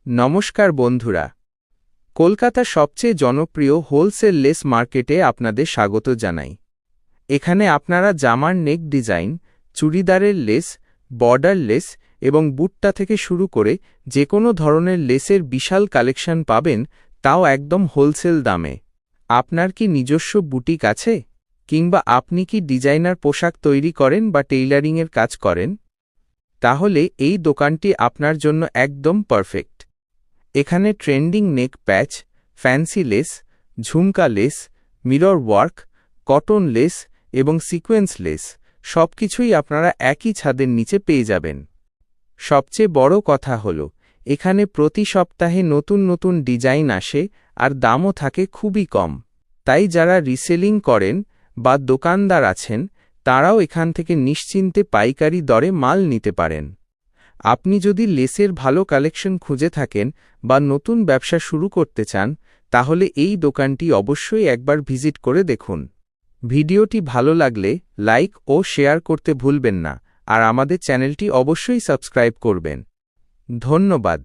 নমস্কার বন্ধুরা, কলকাতার সবচেয়ে জনপ্রিয় হোলসেল লেস মার্কেটে আপনাদের স্বাগত জানাই। এখানে আপনারা জামার নেক ডিজাইন, চুড়িদারের লেস, বর্ডার লেস এবং বুট্টা থেকে শুরু করে যে কোনো ধরনের লেসের বিশাল কালেকশন পাবেন, তাও একদম হোলসেল দামে। আপনার কি নিজস্ব বুটিক আছে, কিংবা আপনি কি ডিজাইনার পোশাক তৈরি করেন বা টেইলারিংয়ের কাজ করেন? তাহলে এই দোকানটি আপনার জন্য একদম পারফেক্ট। এখানে trending neck patch, fancy lace, jhumka lace, mirror work, cotton lace এবং সিকোয়েন্স লেস সবকিছুই আপনারা একই ছাদের নিচে পেয়ে যাবেন। সবচেয়ে বড় কথা হল, এখানে প্রতি সপ্তাহে নতুন নতুন ডিজাইন আসে আর দামও থাকে খুবই কম। তাই যারা রিসেলিং করেন বা দোকানদার আছেন, তারাও এখান থেকে নিশ্চিন্তে পাইকারি দরে মাল নিতে পারেন। আপনি যদি লেসের ভালো কালেকশন খুঁজে থাকেন বা নতুন ব্যবসা শুরু করতে চান, তাহলে এই দোকানটি অবশ্যই একবার ভিজিট করে দেখুন। ভিডিওটি ভালো লাগলে লাইক ও শেয়ার করতে ভুলবেন না, আর আমাদের চ্যানেলটি অবশ্যই সাবস্ক্রাইব করবেন। ধন্যবাদ।